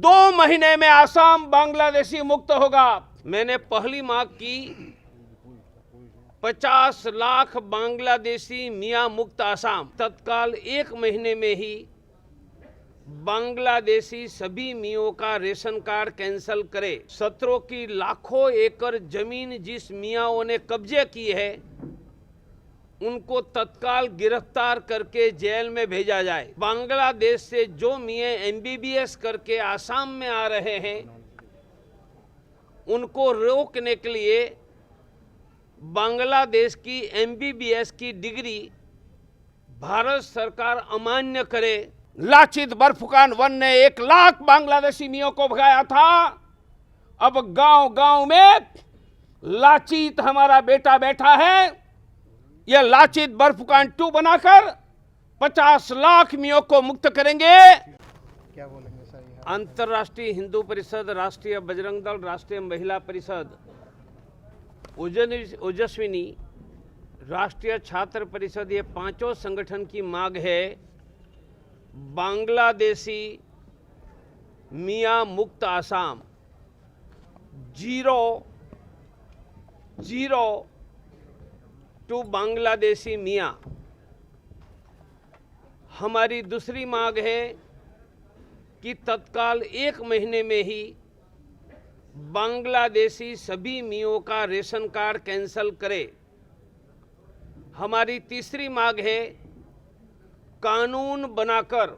2 महीने में आसाम बांग्लादेशी मुक्त होगा। मैंने पहली मांग की 50 लाख बांग्लादेशी मियां मुक्त आसाम। तत्काल 1 महीने में ही बांग्लादेशी सभी मियों का रेशन कार्ड कैंसिल करे। सत्रों की लाखों एकड़ जमीन जिस मियाओं ने कब्जे की है उनको तत्काल गिरफ्तार करके जेल में भेजा जाए। बांग्लादेश से जो मियां एमबीबीएस करके आसाम में आ रहे हैं उनको रोकने के लिए बांग्लादेश की एमबीबीएस की डिग्री भारत सरकार अमान्य करे। लाचित बर्फुकान वन ने 1 लाख बांग्लादेशी मियों को भगाया था। अब गांव-गांव में लाचित हमारा बेटा बैठा है। यह लाचित बर्फुकान 2 बनाकर 50 लाख मियों को मुक्त करेंगे। क्या बोलेंगे सर? अंतर्राष्ट्रीय हिंदू परिषद, राष्ट्रीय बजरंग दल, राष्ट्रीय महिला परिषद, ओजस्विनी, राष्ट्रीय छात्र परिषद, ये 5 संगठन की मांग है बांग्लादेशी मियां मुक्त आसाम। 0 टू बांग्लादेशी मियां। हमारी दूसरी मांग है कि तत्काल 1 महीने में ही बांग्लादेशी सभी मियों का रेशन कार्ड कैंसिल करे। हमारी तीसरी मांग है कानून बनाकर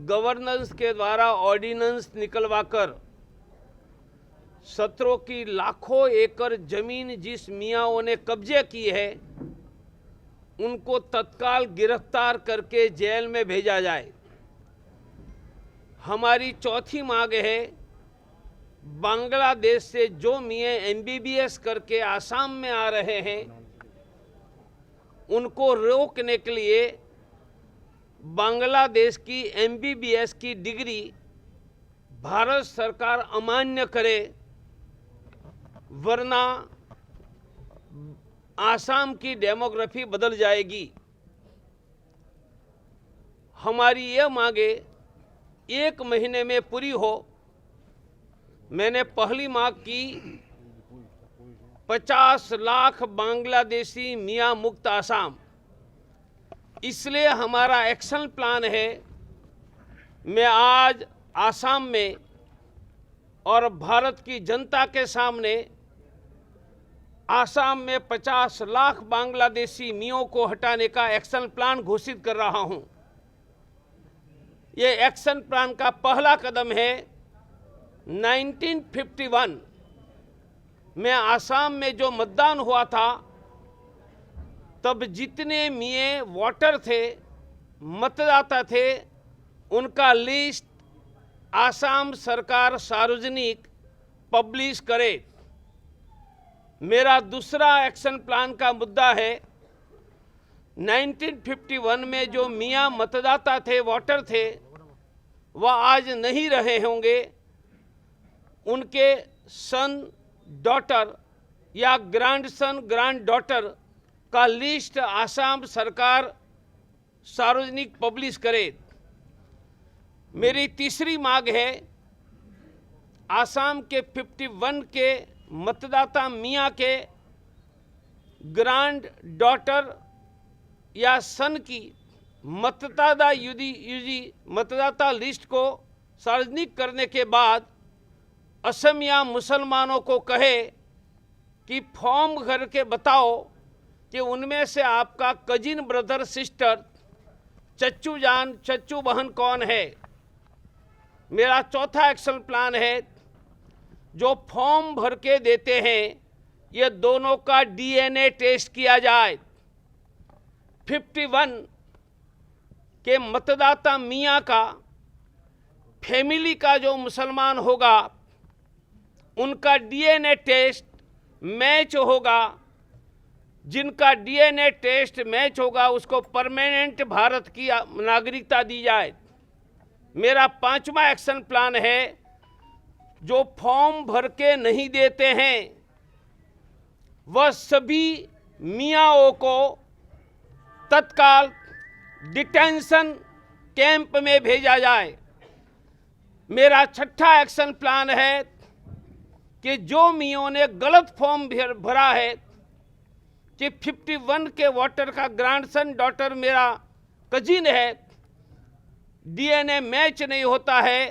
गवर्नेंस के द्वारा ऑर्डिनेंस निकलवाकर सत्रों की लाखों एकड़ जमीन जिस मियाओं ने कब्जे की है उनको तत्काल गिरफ्तार करके जेल में भेजा जाए। हमारी चौथी मांग है बांग्लादेश से जो मियां एमबीबीएस करके आसाम में आ रहे हैं उनको रोकने के लिए बांग्लादेश की एमबीबीएस की डिग्री भारत सरकार अमान्य करे, वरना आसाम की डेमोग्राफी बदल जाएगी। हमारी यह मांगे 1 महीने में पूरी हो। मैंने पहली मांग की 50 लाख बांग्लादेशी मियां मुक्त आसाम। इसलिए हमारा एक्शन प्लान है, मैं आज आसाम में और भारत की जनता के सामने आसाम में 50 लाख बांग्लादेशी मियों को हटाने का एक्शन प्लान घोषित कर रहा हूं। ये एक्शन प्लान का पहला कदम है। 1951 में आसाम में जो मतदान हुआ था तब जितने मियां वोटर थे, मतदाता थे, उनका लिस्ट आसाम सरकार सार्वजनिक पब्लिश करे। मेरा दूसरा एक्शन प्लान का मुद्दा है 1951 में जो मियां मतदाता थे, वोटर थे, वह आज नहीं रहे होंगे। उनके सन, डॉटर या ग्रैंडसन, ग्रैंड डॉटर का लिस्ट आसाम सरकार सार्वजनिक पब्लिश करे। मेरी तीसरी मांग है आसाम के 51 के मतदाता मियां के ग्रैंड डॉटर या सन की मतदाता लिस्ट को सार्वजनिक करने के बाद असमिया मुसलमानों को कहे कि फॉर्म भर के बताओ कि उनमें से आपका कजिन ब्रदर सिस्टर, चच्चू जान, चच्चू बहन कौन है। मेरा चौथा एक्शन प्लान है जो फॉर्म भर के देते हैं ये दोनों का डीएनए टेस्ट किया जाए। 51 के मतदाता मियां का फैमिली का जो मुसलमान होगा उनका डीएनए टेस्ट मैच होगा। जिनका डीएनए टेस्ट मैच होगा उसको परमानेंट भारत की नागरिकता दी जाए। मेरा 5वां एक्शन प्लान है जो फॉर्म भर के नहीं देते हैं वह सभी मियाओं को तत्काल डिटेंशन कैंप में भेजा जाए। मेरा छठा एक्शन प्लान है कि जो मियों ने गलत फॉर्म भरा है कि 51 के वोटर का ग्रैंडसन डॉटर मेरा कजिन है, डीएनए मैच नहीं होता है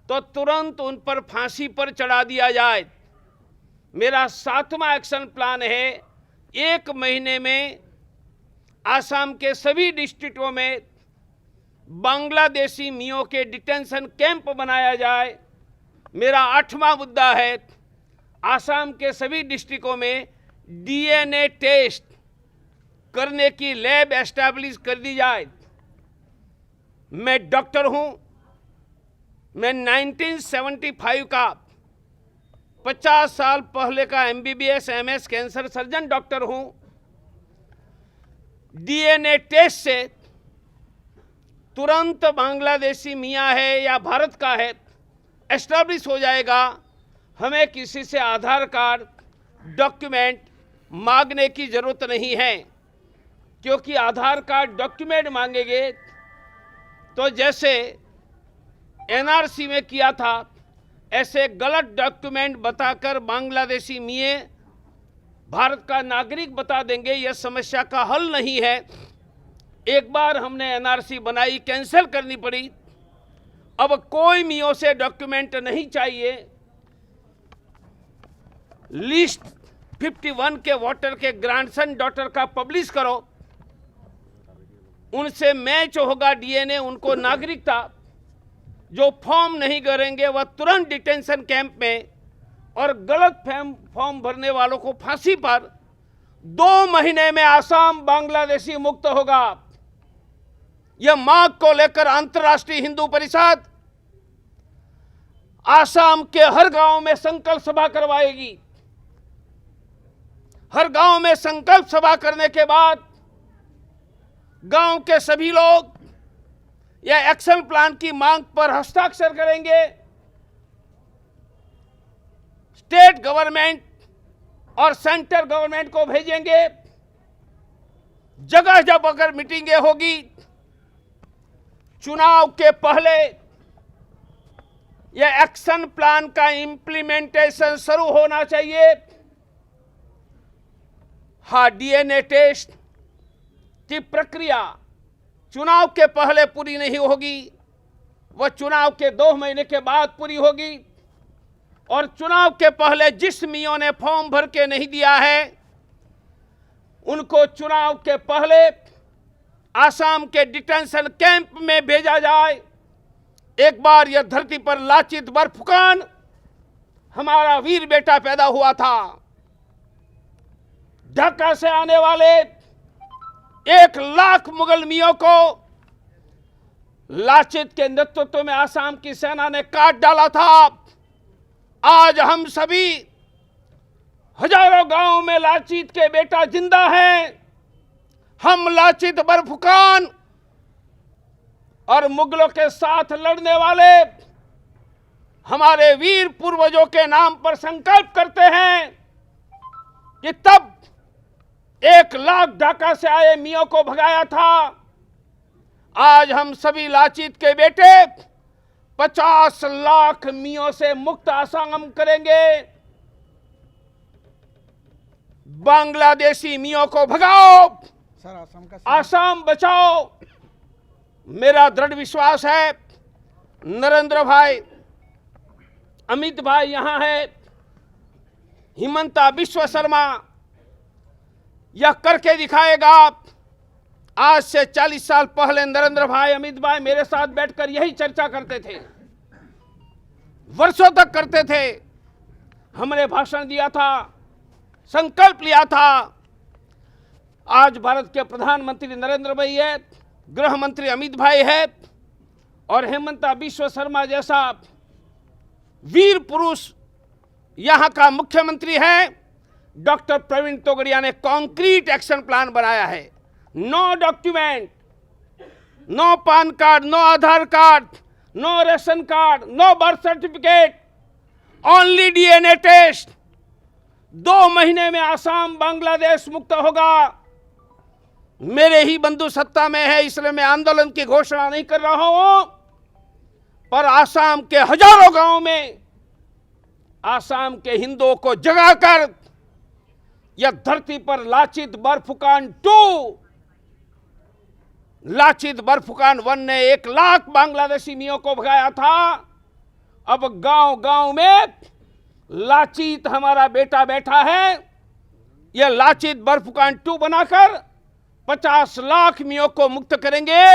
तो तुरंत उन पर फांसी पर चढ़ा दिया जाए। मेरा सातवां एक्शन प्लान है 1 महीने में आसाम के सभी डिस्ट्रिक्टों में बांग्लादेशी मियों के डिटेंशन कैंप बनाया जाए। मेरा आठवां मुद्दा है आसाम के सभी डिस्ट्रिक्टों में डीएनए टेस्ट करने की लैब एस्टैब्लिश कर दी जाए। मैं डॉक्टर हूं, मैं 1975 का 50 साल पहले का MBBS MS cancer surgeon doctor हूं। डीएनए टेस्ट से तुरंत बांग्लादेशी मियां है या भारत का है एस्टैब्लिश हो जाएगा। हमें किसी से आधार कार्ड डॉक्यूमेंट मांगने की जरूरत नहीं है, क्योंकि आधार कार्ड डॉक्यूमेंट मांगेंगे तो जैसे एनआरसी में किया था ऐसे गलत डॉक्यूमेंट बताकर बांग्लादेशी मियां भारत का नागरिक बता देंगे। यह समस्या का हल नहीं है। एक बार हमने एनआरसी बनाई, कैंसिल करनी पड़ी। अब कोई मियों से डॉक्यूमेंट नहीं चाहिए। लिस्ट 51 के वोटर के ग्रैंडसन डॉटर का पब्लिश करो, उनसे मैच होगा डीएनए, उनको नागरिकता। जो फॉर्म नहीं करेंगे वह तुरंत डिटेंशन कैंप में, और गलत फॉर्म भरने वालों को फांसी पर। 2 महीने में आसाम बांग्लादेशी मुक्त होगा। यह मांग को लेकर अंतर्राष्ट्रीय हिंदू परिषद आसाम के हर गांव में संकल्प सभा करवाएगी। हर गांव में संकल्प सभा करने के बाद गांव के सभी लोग यह एक्शन प्लान की मांग पर हस्ताक्षर करेंगे। स्टेट गवर्नमेंट और सेंट्रल गवर्नमेंट को भेजेंगे। जगह जब अगर मीटिंगें होगी, चुनाव के पहले यह एक्शन प्लान का इंप्लीमेंटेशन शुरू होना चाहिए। हाँ, डीएनए टेस्ट की प्रक्रिया चुनाव के पहले पूरी नहीं होगी, वह चुनाव के 2 महीने के बाद पूरी होगी। और चुनाव के पहले जिस मियों ने फॉर्म भर के नहीं दिया है उनको चुनाव के पहले आसाम के डिटेंशन कैंप में भेजा जाए। एक बार यह धरती पर लाचित बरफुकान हमारा वीर बेटा पैदा हुआ था। ढाका से आने वाले 1 लाख मुगल मियों को लाचित के नेतृत्व में आसाम की सेना ने काट डाला था। आज हम सभी हजारों गांवों में लाचित के बेटा जिंदा हैं। हम लाचित बरफुकान और मुगलों के साथ लड़ने वाले हमारे वीर पूर्वजों के नाम पर संकल्प करते हैं कि तब 1 लाख ढाका से आए मियों को भगाया था। आज हम सभी लाचित के बेटे 50 लाख मियों से मुक्त आसाम करेंगे। बांग्लादेशी मियों को भगाओ, सर आसाम का आसाम बचाओ। मेरा दृढ़ विश्वास है नरेंद्र भाई, अमित भाई यहां है, हिमंता बिश्व शर्मा यह करके दिखाएगा। आज से 40 साल पहले नरेंद्र भाई, अमित भाई मेरे साथ बैठकर यही चर्चा करते थे, वर्षों तक करते थे। हमने भाषण दिया था, संकल्प लिया था। आज भारत के प्रधानमंत्री नरेंद्र भाई है, गृह मंत्री अमित भाई है, और हेमंता बिश्व शर्मा जैसा वीर पुरुष यहां का मुख्यमंत्री है। डॉक्टर प्रवीण तोगड़िया ने कॉन्क्रीट एक्शन प्लान बनाया है। No document, no PAN card, no Aadhaar card, no ration card, no birth certificate, only DNA test. 2 महीने में आसाम बांग्लादेश मुक्त होगा। मेरे ही बंधु सत्ता में है, इसलिए मैं आंदोलन की घोषणा नहीं कर रहा हूं। पर आसाम के हजारों गांवों में आसाम के हिंदुओं को जगाकर यह धरती पर लाचित बर्फुकान 2, लाचित बर्फुकान 1 ने 1 लाख बांग्लादेशी मियों को भगाया था। अब गांव गांव में लाचित हमारा बेटा बैठा है। यह लाचित बर्फुकान 2 बनाकर 50 लाख मियों को मुक्त करेंगे।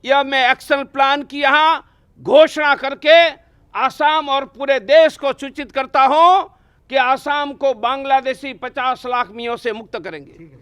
यह मैं एक्शन प्लान की यहां घोषणा करके आसाम और पूरे देश को सूचित करता हूं कि आसाम को बांग्लादेशी 50 लाख मियों से मुक्त करेंगे।